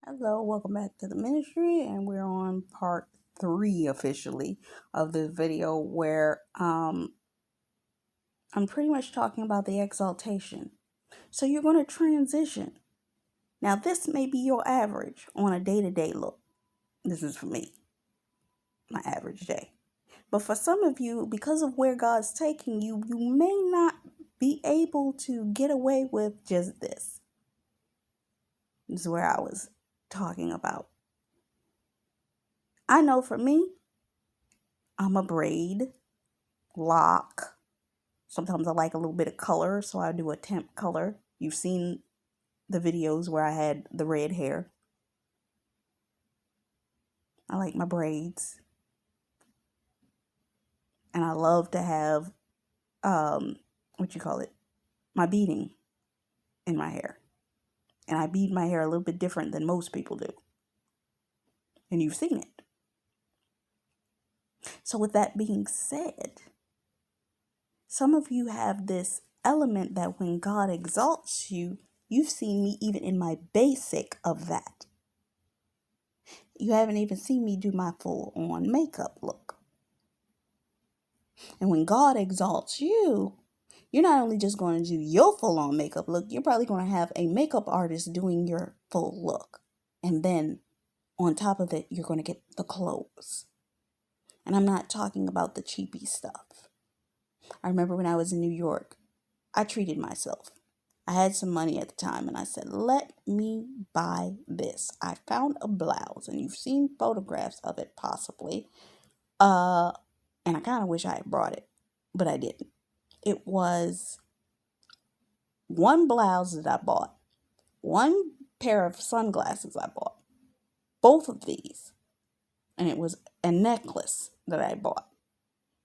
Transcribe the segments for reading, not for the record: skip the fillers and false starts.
Hello, welcome back to the ministry, and we're on part 3 officially of this video where I'm pretty much talking about the exaltation. So you're going to transition. Now, this may be your average on a day-to-day look. This is for me, my average day. But for some of you, because of where God's taking you, you may not be able to get away with just this. This is where I was talking about. I know for me, I'm a braid, lock. Sometimes I like a little bit of color, so I do a temp color. You've seen the videos where I had the red hair. I like my braids. And I love to have, my beading in my hair. And I bead my hair a little bit different than most people do. And you've seen it. So with that being said, some of you have this element that when God exalts you, you've seen me even in my basic of that. You haven't even seen me do my full on makeup look. And when God exalts you, you're not only just going to do your full on makeup look, you're probably going to have a makeup artist doing your full look. And then on top of it, you're going to get the clothes. And I'm not talking about the cheapy stuff. I remember when I was in New York, I treated myself. I had some money at the time and I said, let me buy this. I found a blouse and you've seen photographs of it possibly. And I kind of wish I had brought it, but I didn't. It was one blouse that I bought, one pair of sunglasses I bought, both of these, and it was a necklace that I bought.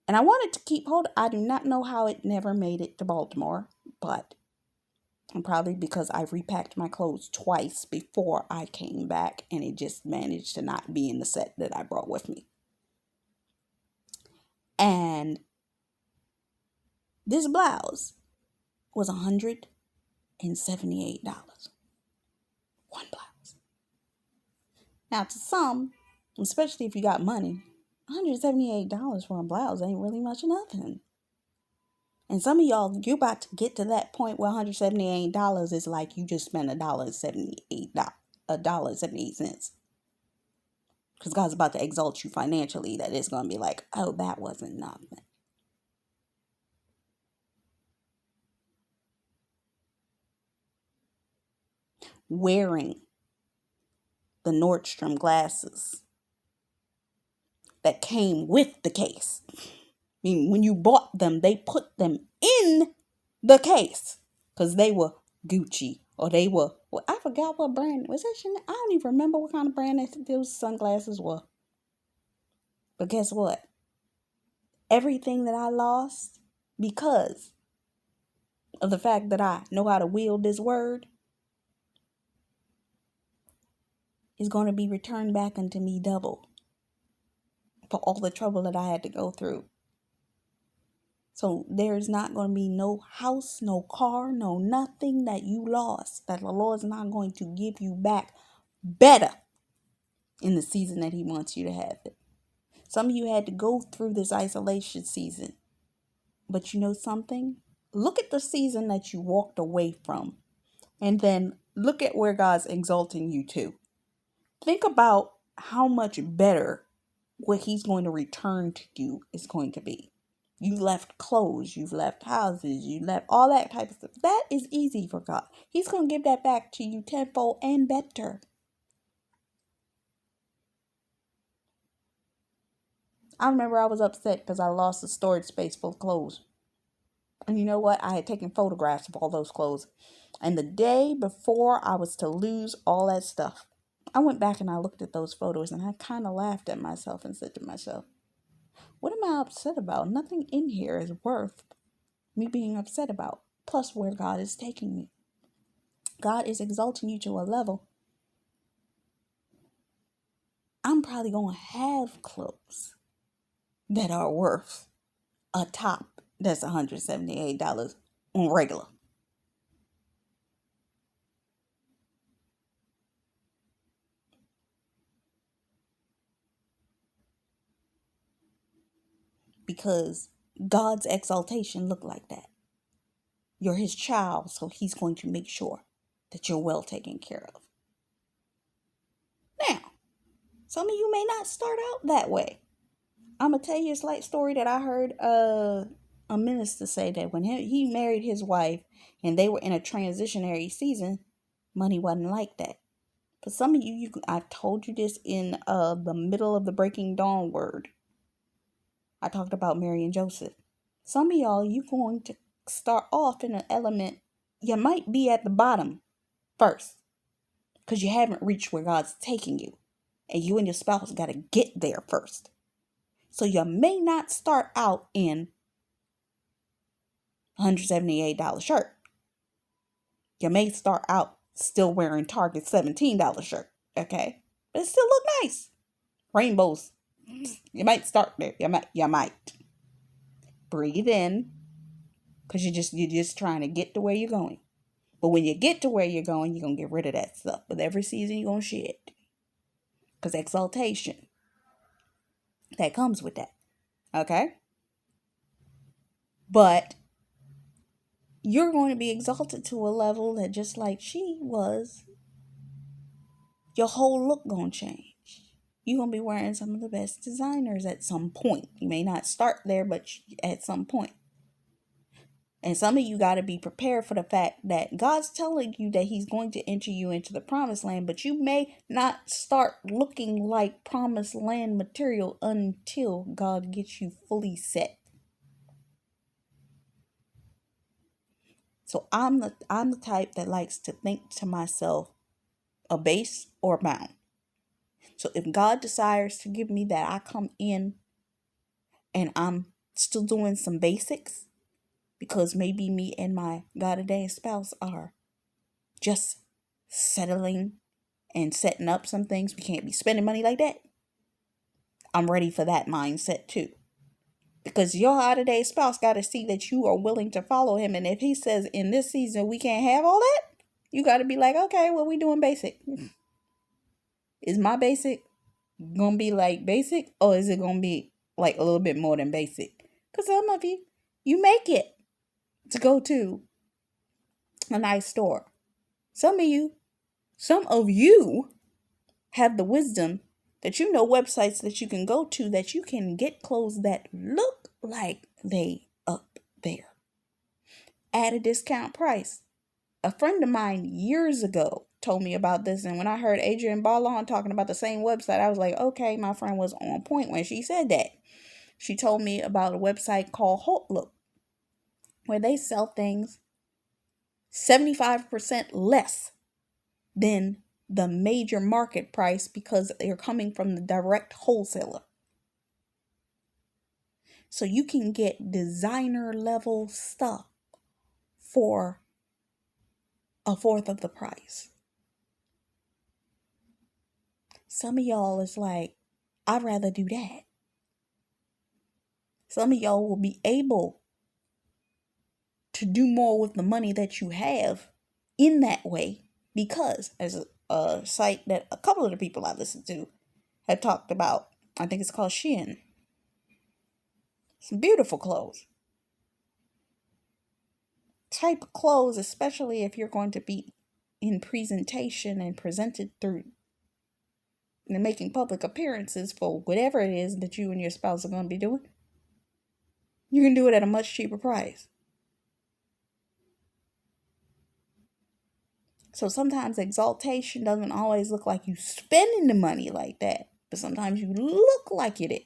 And I wanted to keep hold. I do not know how it never made it to Baltimore, but probably because I repacked my clothes twice before I came back, and it just managed to not be in the set that I brought with me. And this blouse was $178. One blouse. Now, to some, especially if you got money, $178 for a blouse ain't really much of nothing. And some of y'all, you're about to get to that point where $178 is like you just spent $1.78. Because God's about to exalt you financially, that it's going to be like, oh, that wasn't nothing. Wearing the Nordstrom glasses that came with the case. I mean, when you bought them, they put them in the case because they were Gucci or they were, well, I forgot what brand. Was that Chanel? I don't even remember what kind of brand those sunglasses were. But guess what? Everything that I lost because of the fact that I know how to wield this word is going to be returned back unto me double for all the trouble that I had to go through. So there's not going to be no house, no car, no nothing that you lost that the Lord's not going to give you back better in the season that He wants you to have it. Some of you had to go through this isolation season. But you know something? Look at the season that you walked away from. And then look at where God's exalting you to. Think about how much better what He's going to return to you is going to be. You left clothes, you've left houses, you left all that type of stuff. That is easy for God. He's going to give that back to you tenfold and better. I remember I was upset because I lost the storage space full of clothes. And you know what? I had taken photographs of all those clothes. And the day before I was to lose all that stuff, I went back and I looked at those photos and I kind of laughed at myself and said to myself, what am I upset about? Nothing in here is worth me being upset about. Plus where God is taking me. God is exalting you to a level. I'm probably going to have clothes that are worth a top that's $178 on regular. because God's exaltation look like that. You're his child, so he's going to make sure that you're well taken care of. Now, some of you may not start out that way. I'm going to tell you a slight story that I heard a minister say that when he married his wife and they were in a transitionary season, money wasn't like that. For some of you, I told you this in the middle of the Breaking Dawn word. I talked about Mary and Joseph. Some of y'all, you're going to start off in an element. You might be at the bottom first because you haven't reached where God's taking you. And you and your spouse got to get there first. So you may not start out in $178 shirt. You may start out still wearing Target $17 shirt. Okay? But it still look nice. Rainbows. You might start there. You might. Breathe in. Because you're just trying to get to where you're going. But when you get to where you're going, you're going to get rid of that stuff. With every season, you're going to shed. Because exaltation. That comes with that. Okay? But you're going to be exalted to a level that just like she was, your whole look going to change. You're going to be wearing some of the best designers at some point. You may not start there, but at some point. And some of you got to be prepared for the fact that God's telling you that he's going to enter you into the promised land, but you may not start looking like promised land material until God gets you fully set. So I'm the type that likes to think to myself, a base or bound. So if God desires to give me that, I come in and I'm still doing some basics because maybe me and my God-ordained spouse are just settling and setting up some things. We can't be spending money like that. I'm ready for that mindset too. Because your out-of-date spouse got to see that you are willing to follow him. And if he says in this season we can't have all that, you got to be like, okay, well, we doing basic. Is my basic going to be like basic? Or is it going to be like a little bit more than basic? Because some of you make it to go to a nice store. Some of you have the wisdom that you know websites that you can go to that you can get clothes that look like they up there at a discount price. A friend of mine years ago told me about this, and when I heard Adrienne Ballon talking about the same website, I was like, okay, my friend was on point when she said that. She told me about a website called Look, where they sell things 75% less than the major market price because they're coming from the direct wholesaler. So you can get designer level stuff for a fourth of the price. Some of y'all is like, I'd rather do that. Some of y'all will be able to do more with the money that you have in that way because, as a site that a couple of the people I listened to had talked about, I think it's called Shein. Some beautiful clothes. Type of clothes, especially if you're going to be in presentation and presented through and making public appearances for whatever it is that you and your spouse are going to be doing. You can do it at a much cheaper price. So sometimes exaltation doesn't always look like you spending the money like that, but sometimes you look like it is.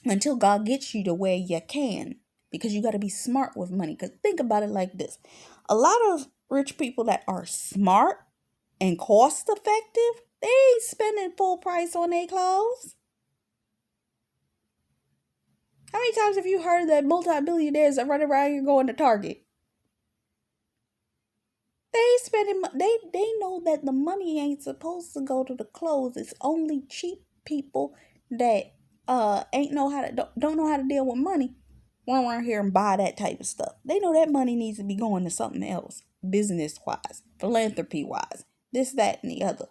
Until God gets you to where you can, because you got to be smart with money. Because think about it like this. A lot of rich people that are smart and cost effective, they ain't spending full price on their clothes. How many times have you heard that multi-billionaires are running around here going to Target? They ain't spending. They know that the money ain't supposed to go to the clothes. It's only cheap people that don't know how to deal with money run around here and buy that type of stuff. They know that money needs to be going to something else, business wise, philanthropy wise, this, that, and the other.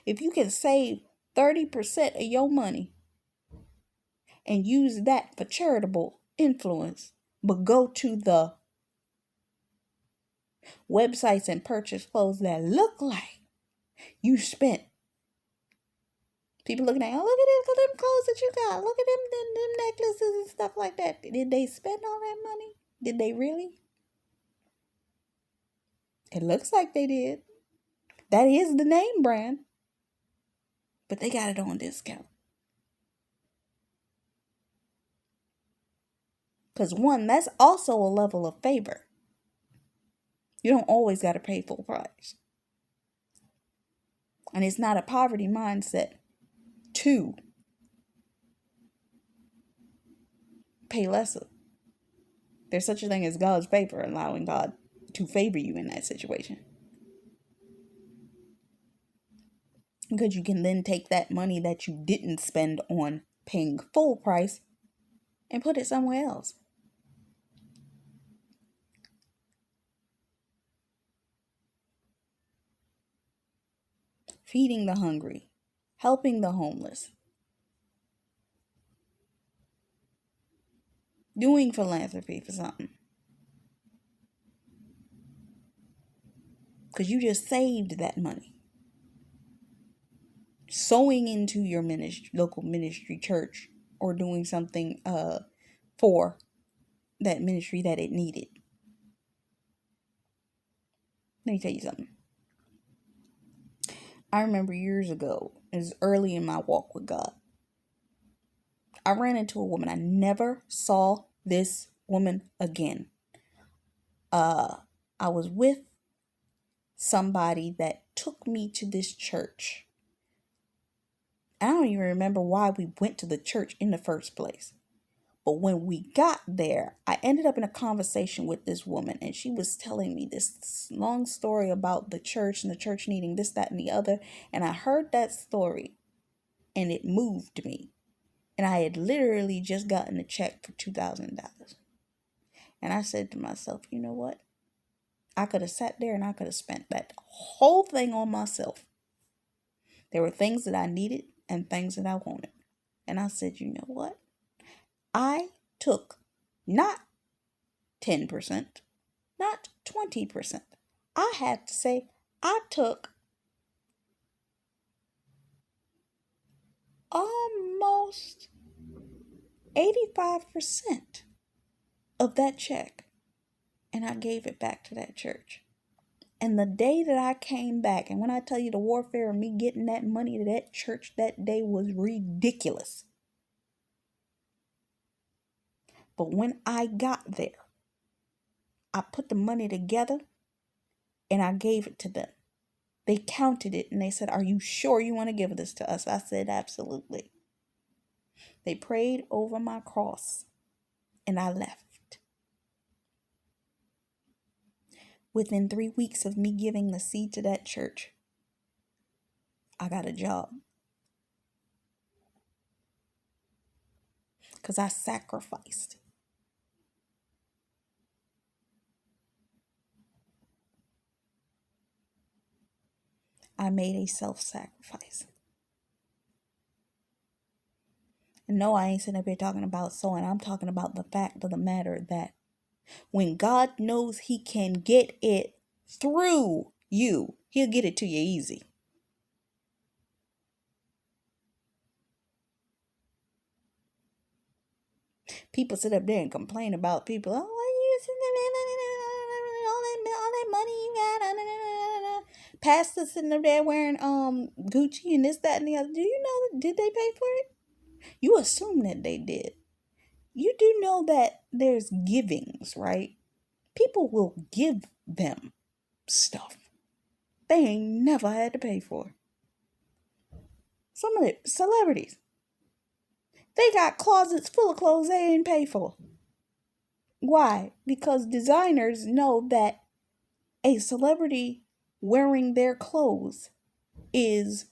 If you can save 30% of your money and use that for charitable influence, but go to the websites and purchase clothes that look like you spent. People looking at, oh, look at them clothes that you got. Look at them necklaces and stuff like that. Did they spend all that money? Did they really? It looks like they did. That is the name brand. But they got it on discount. Because one, that's also a level of favor. You don't always got to pay full price. And it's not a poverty mindset to pay lesser. There's such a thing as God's favor, allowing God to favor you in that situation. Because you can then take that money that you didn't spend on paying full price and put it somewhere else. Feeding the hungry, helping the homeless, doing philanthropy for something. Because you just saved that money. Sowing into your ministry, local ministry, church, or doing something for that ministry that it needed. Let me tell you something. I remember years ago, it was early in my walk with God, I ran into a woman. I never saw this woman again. I was with somebody that took me to this church. I don't even remember why we went to the church in the first place. But when we got there, I ended up in a conversation with this woman, and she was telling me this long story about the church and the church needing this, that, and the other. And I heard that story, and it moved me. And I had literally just gotten a check for $2,000. And I said to myself, you know what? I could have sat there and I could have spent that whole thing on myself. There were things that I needed and things that I wanted. And I said, you know what? I took not 10%, not 20%. I had to say I took almost 85% of that check, and I gave it back to that church. And the day that I came back, and when I tell you the warfare of me getting that money to that church that day was ridiculous. But when I got there, I put the money together and I gave it to them. They counted it and they said, are you sure you want to give this to us? I said, absolutely. They prayed over my cross and I left. Within 3 weeks of me giving the seed to that church, I got a job. Because I sacrificed. I made a self-sacrifice. And no, I ain't sitting up here talking about sowing. I'm talking about the fact of the matter that when God knows He can get it through you, He'll get it to you easy. People sit up there and complain about people. Oh, all that money you got. Pastor sitting up there wearing Gucci and this, that, and the other. Do you know? Did they pay for it? You assume that they did. You do know that there's givings, right? People will give them stuff they ain't never had to pay for. Some of the celebrities, they got closets full of clothes they ain't pay for. Why? Because designers know that a celebrity wearing their clothes is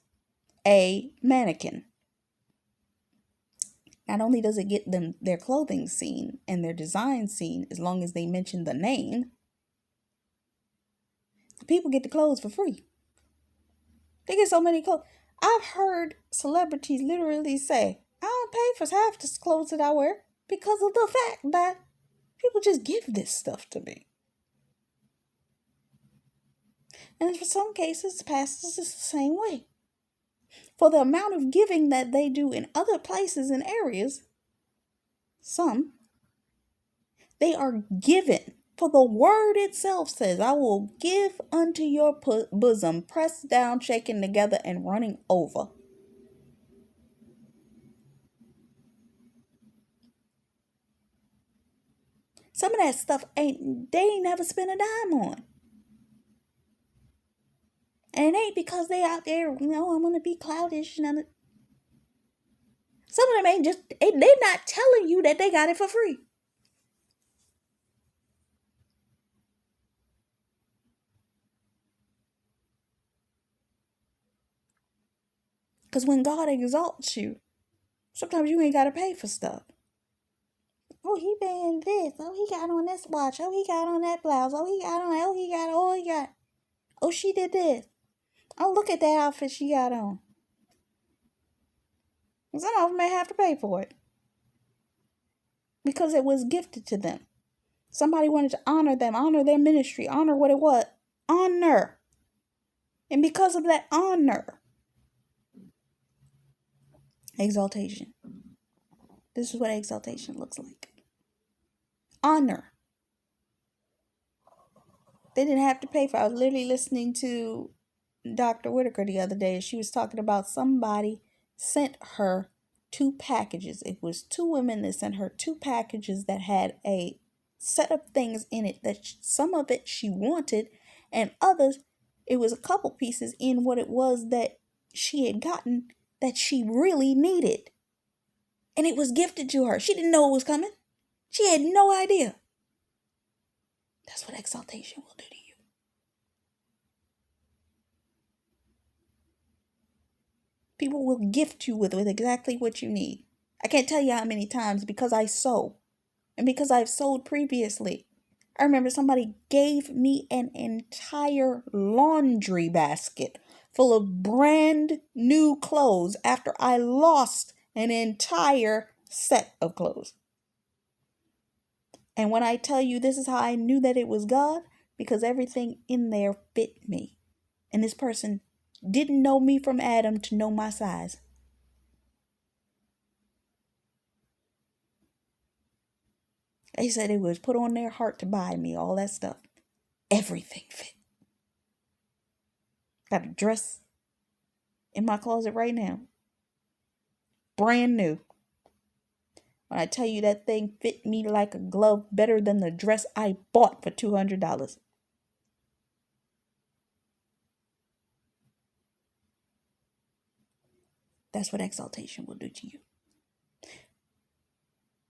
a mannequin. Not only does it get them their clothing seen and their design seen, as long as they mention the name, people get the clothes for free. They get so many clothes. I've heard celebrities literally say, I don't pay for half the clothes that I wear because of the fact that people just give this stuff to me. And for some cases, pastors is the same way. For the amount of giving that they do in other places and areas, some, they are given. For the word itself says, I will give unto your bosom, pressed down, shaken together, and running over. Some of that stuff they ain't never spent a dime on. And it ain't because they out there, I'm going to be cloudish. Some of them ain't just, they not telling you that they got it for free. Because when God exalts you, sometimes you ain't got to pay for stuff. Oh, he banned this. Oh, he got on this watch. Oh, he got on that blouse. Oh, he got on. Oh, he got. Oh, she did this. Oh, look at that outfit she got on. Some of them may have to pay for it because it was gifted to them. Somebody wanted to honor them, honor their ministry, honor what it was. Honor. And because of that honor, exaltation. This is what exaltation looks like. Honor. They didn't have to pay for it. I was literally listening to Dr. Whitaker the other day. She was talking about somebody sent her 2 packages. It was 2 women that sent her 2 packages that had a set of things in it that some of it she wanted, and others, it was a couple pieces in what it was that she had gotten that she really needed. And it was gifted to her. She didn't know it was coming. She had no idea. That's what exaltation will do to you. People will gift you with exactly what you need. I can't tell you how many times, because I sew and because I've sewed previously. I remember somebody gave me an entire laundry basket full of brand new clothes after I lost an entire set of clothes. And when I tell you this is how I knew that it was God, because everything in there fit me. And this person didn't know me from Adam to know my size. They said it was put on their heart to buy me all that stuff. Everything fit. Got a dress in my closet right now. Brand new. When I tell you that thing fit me like a glove, better than the dress I bought for $200. That's what exaltation will do to you.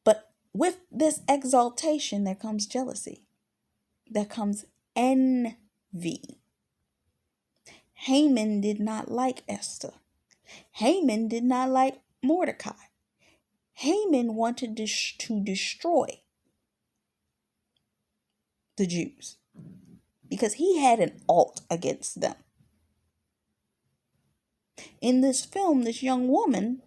But with this exaltation, there comes jealousy. There comes envy. Haman did not like Esther. Haman did not like Mordecai. Haman wanted to destroy the Jews because he had an alt against them. In this film, this young woman,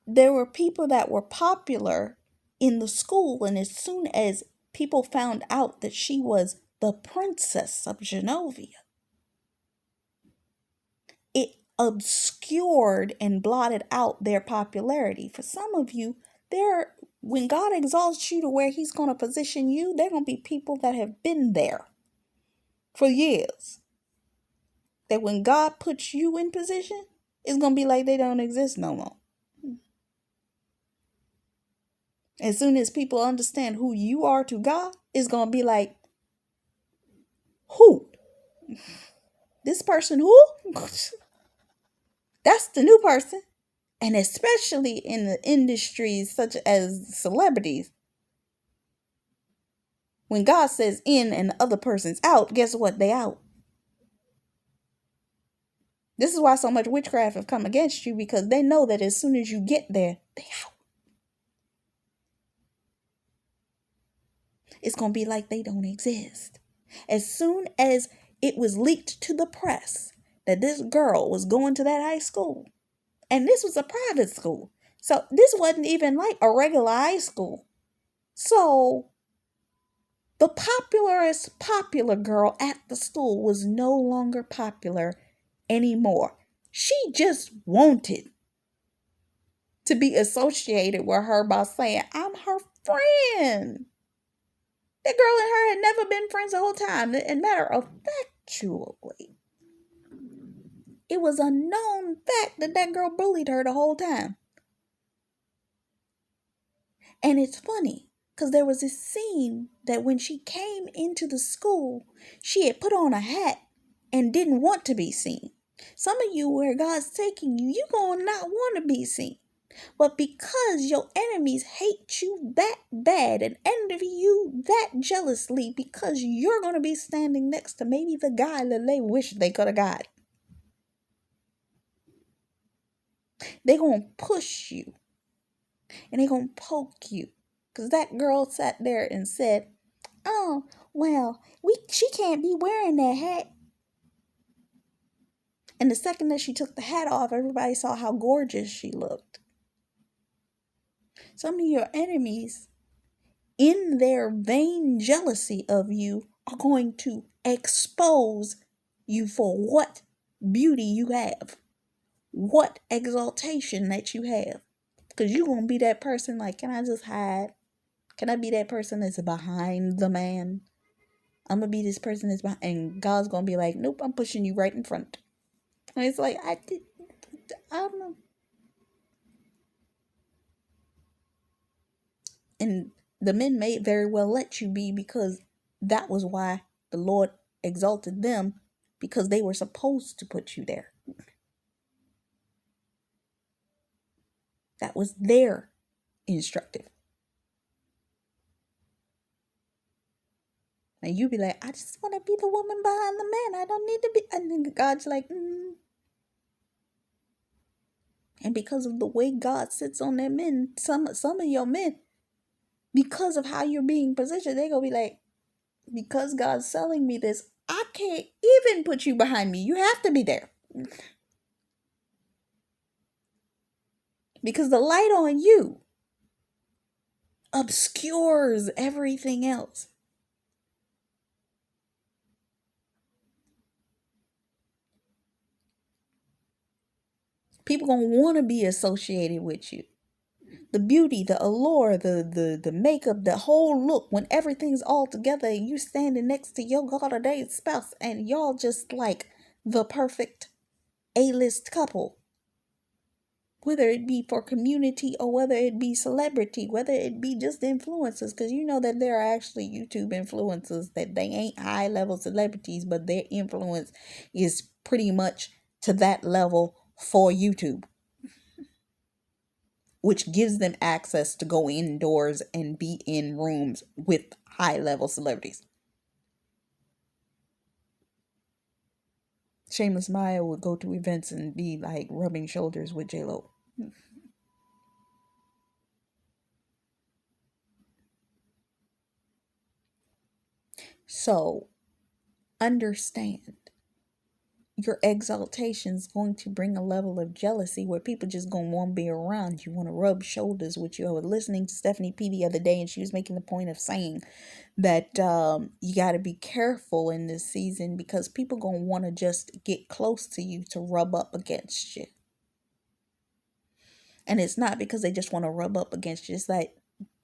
there were people that were popular in the school, and as soon as people found out that she was the princess of Genovia, it obscured and blotted out their popularity. For some of you, when God exalts you to where he's going to position you, there are going to be people that have been there for years. That when God puts you in position, it's going to be like they don't exist no more. As soon as people understand who you are to God, it's going to be like, who? This person who? That's the new person. And especially in the industries such as celebrities, when God says in and the other person's out, guess what? They out. This is why so much witchcraft have come against you, because they know that as soon as you get there, they out. It's going to be like they don't exist. As soon as it was leaked to the press that this girl was going to that high school. And this was a private school. So this wasn't even like a regular high school. So the popular girl at the school was no longer popular anymore. She just wanted to be associated with her by saying, I'm her friend. That girl and her had never been friends the whole time. And matter of factually, it was a known fact that that girl bullied her the whole time. And it's funny because there was this scene that when she came into the school, she had put on a hat and didn't want to be seen. Some of you, where God's taking you, you gonna not want to be seen. But because your enemies hate you that bad and envy you that jealously, because you're going to be standing next to maybe the guy that they wish they could have got, they're going to push you and they're going to poke you. Because that girl sat there and said, oh, well, she can't be wearing that hat. And the second that she took the hat off, everybody saw how gorgeous she looked. Some of your enemies, in their vain jealousy of you, are going to expose you for what beauty you have, what exaltation that you have. Because you're going to be that person like, can I just hide? Can I be that person that's behind the man? I'm going to be this person that's behind. And God's going to be like, nope, I'm pushing you right in front. And it's like, I don't know. And the men may very well let you be, because that was why the Lord exalted them, because they were supposed to put you there. That was their instructive. And you be like, I just want to be the woman behind the man. I don't need to be. And then God's like, And because of the way God sits on their men, some of your men, because of how you're being positioned, they're going to be like, because God's selling me this, I can't even put you behind me. You have to be there. Because the light on you obscures everything else. People gonna want to be associated with you. The beauty, the allure, the makeup, the whole look, when everything's all together and you standing next to your God-ordained spouse and y'all just like the perfect A-list couple. Whether it be for community or whether it be celebrity, whether it be just influencers, because you know that there are actually YouTube influencers that they ain't high-level celebrities, but their influence is pretty much to that level for YouTube, which gives them access to go indoors and be in rooms with high-level celebrities. Shameless Maya would go to events and be like rubbing shoulders with J-Lo. So, understand, your exaltation is going to bring a level of jealousy where people just going to want to be around you, want to rub shoulders with you. I was listening to Stephanie P the other day, and she was making the point of saying that you got to be careful in this season, because people going to want to just get close to you to rub up against you. And it's not because they just want to rub up against you. It's like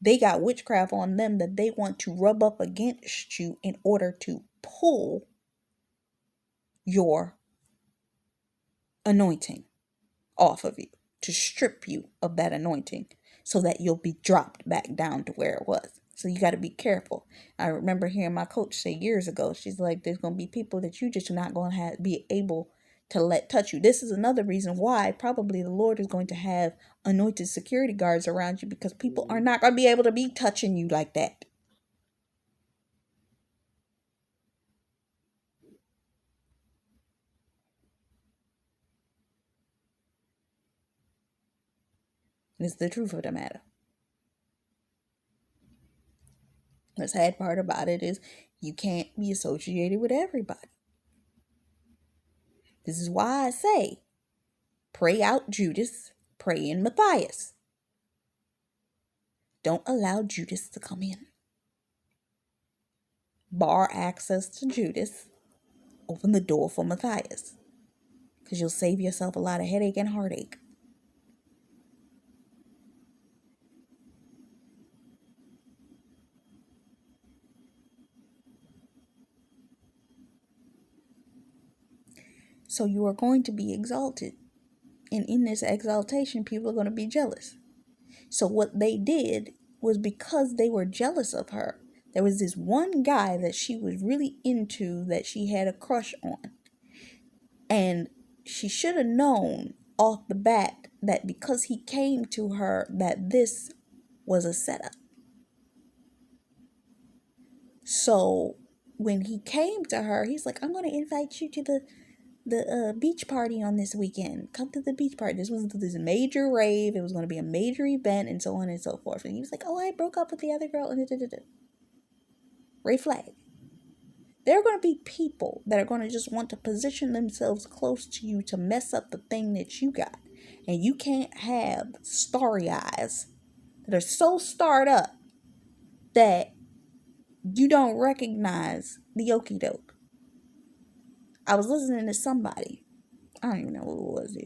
they got witchcraft on them that they want to rub up against you in order to pull your anointing off of you, to strip you of that anointing so that you'll be dropped back down to where it was. So you got to be careful. I remember hearing my coach say years ago, she's like, there's going to be people that you just not going to be able to let touch you. This is another reason why probably the Lord is going to have anointed security guards around you, because people are not going to be able to be touching you like that. It's the truth of the matter. The sad part about it is you can't be associated with everybody. This is why I say, pray out Judas, pray in Matthias. Don't allow Judas to come in. Bar access to Judas. Open the door for Matthias. Because you'll save yourself a lot of headache and heartache. So you are going to be exalted. And in this exaltation, people are going to be jealous. So what they did was, because they were jealous of her, there was this one guy that she was really into, that she had a crush on. And she should have known off the bat that because he came to her, that this was a setup. So when he came to her, he's like, I'm going to invite you to the beach party on this weekend. Come to the beach party. This was this major rave. It was going to be a major event, and so on and so forth. And he was like, oh, I broke up with the other girl. And red flag. There are going to be people that are going to just want to position themselves close to you to mess up the thing that you got. And you can't have starry eyes that are so starred up that you don't recognize the okie doke. I was listening to somebody, I don't even know who it was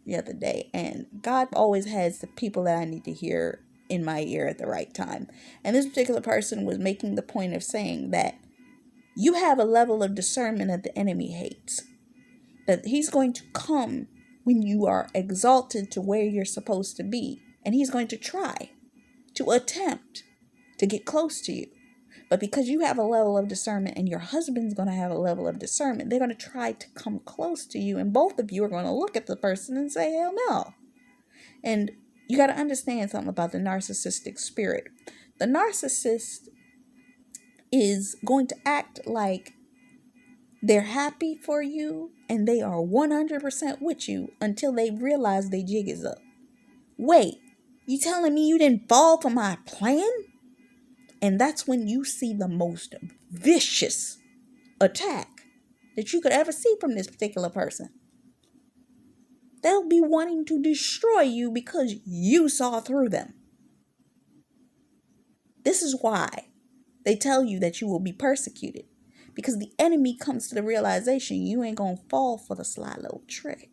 the other day, and God always has the people that I need to hear in my ear at the right time. And this particular person was making the point of saying that you have a level of discernment that the enemy hates. That he's going to come when you are exalted to where you're supposed to be. And he's going to try to attempt to get close to you. But because you have a level of discernment and your husband's going to have a level of discernment, they're going to try to come close to you. And both of you are going to look at the person and say, hell no. And you got to understand something about the narcissistic spirit. The narcissist is going to act like they're happy for you and they are 100% with you until they realize they jig is up. Wait, you telling me you didn't fall for my plan? And that's when you see the most vicious attack that you could ever see from this particular person. They'll be wanting to destroy you because you saw through them. This is why they tell you that you will be persecuted. Because the enemy comes to the realization you ain't gonna fall for the sly little trick.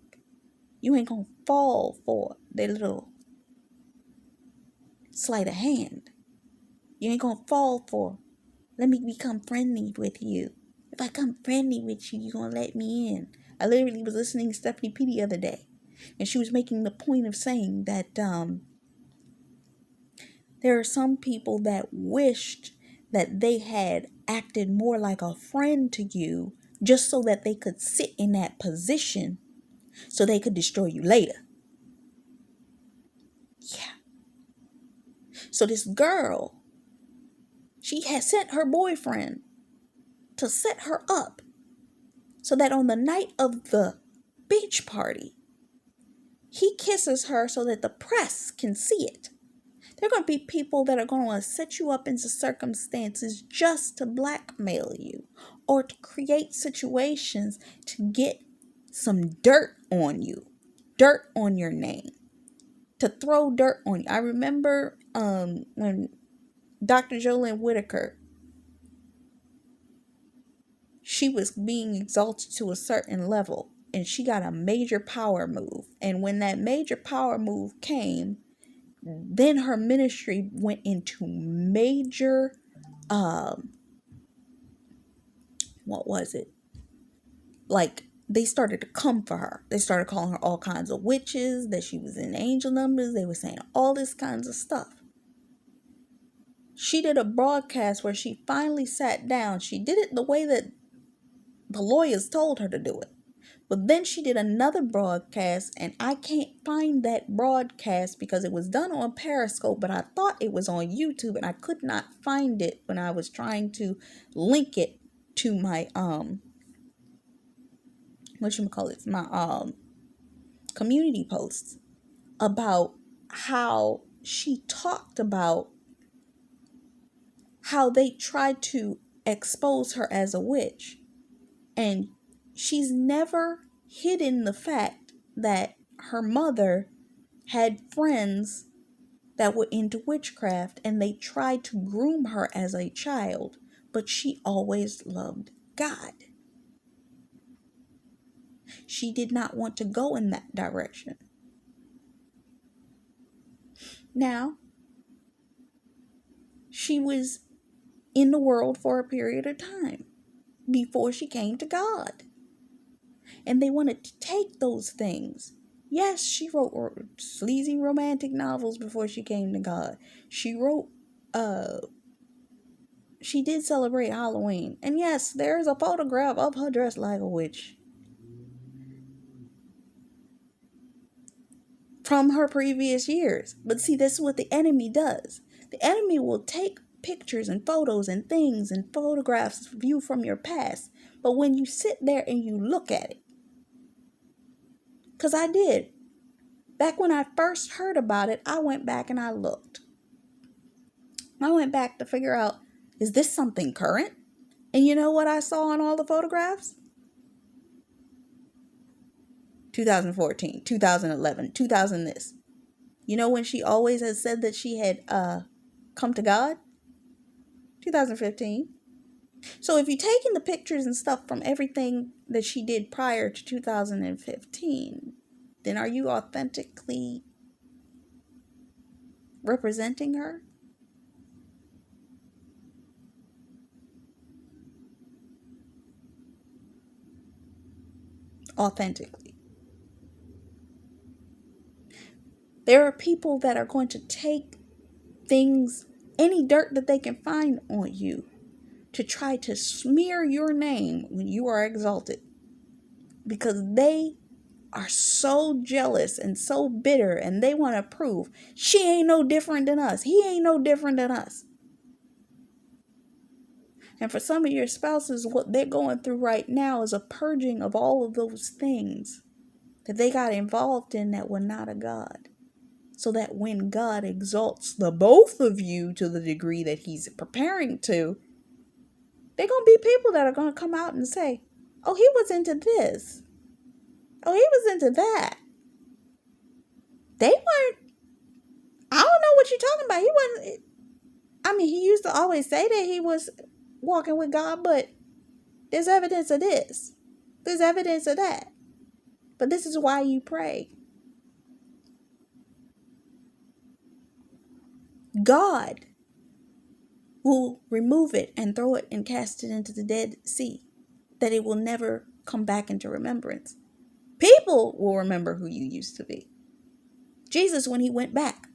You ain't gonna fall for their little sleight of hand. You ain't gonna fall for, let me become friendly with you. If I come friendly with you, you're gonna let me in. I literally was listening to Stephanie P the other day, and she was making the point of saying that there are some people that wished that they had acted more like a friend to you just so that they could sit in that position so they could destroy you later. Yeah. So this girl, she had sent her boyfriend to set her up so that on the night of the beach party, he kisses her so that the press can see it. There are going to be people that are going to set you up into circumstances just to blackmail you or to create situations to get some dirt on you, dirt on your name, to throw dirt on you. I remember when Dr. Jolene Whitaker, she was being exalted to a certain level and she got a major power move. And when that major power move came, then her ministry went into major, what was it? Like, they started to come for her. They started calling her all kinds of witches, that she was in angel numbers. They were saying all this kinds of stuff. She did a broadcast where she finally sat down. She did it the way that the lawyers told her to do it. But then she did another broadcast, and I can't find that broadcast because it was done on Periscope, but I thought it was on YouTube, and I could not find it when I was trying to link it to my my community posts about how she talked about how they tried to expose her as a witch. And she's never hidden the fact that her mother had friends that were into witchcraft and they tried to groom her as a child, but she always loved God. She did not want to go in that direction. Now, she was in the world for a period of time before she came to God. And they wanted to take those things. Yes, she wrote sleazy romantic novels before she came to God. She wrote, she did celebrate Halloween. And yes, there is a photograph of her dressed like a witch from her previous years. But see, this is what the enemy does. The enemy will take pictures and photos and things and photographs of you from your past. But when you sit there and you look at it, because I did. Back when I first heard about it, I went back and I looked. I went back to figure out, is this something current? And you know what I saw on all the photographs? 2014, 2011, 2000 this. You know when she always has said that she had come to God? 2015. So if you're taking the pictures and stuff from everything that she did prior to 2015, then are you authentically representing her? Authentically. There are people that are going to take things, any dirt that they can find on you, to try to smear your name when you are exalted, because they are so jealous and so bitter, and they want to prove she ain't no different than us, he ain't no different than us. And for some of your spouses, what they're going through right now is a purging of all of those things that they got involved in that were not of God. So that when God exalts the both of you to the degree that he's preparing to, they're going to be people that are going to come out and say, oh, he was into this. Oh, he was into that. They weren't, I don't know what you're talking about. He wasn't, I mean, he used to always say that he was walking with God, but there's evidence of this. There's evidence of that. But this is why you pray. God will remove it and throw it and cast it into the Dead Sea, that it will never come back into remembrance. People will remember who you used to be. Jesus, when he went back,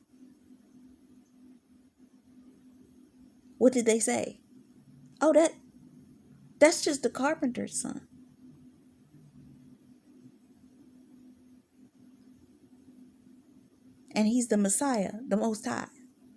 what did they say? Oh, that's just the carpenter's son. And he's the Messiah, the Most High.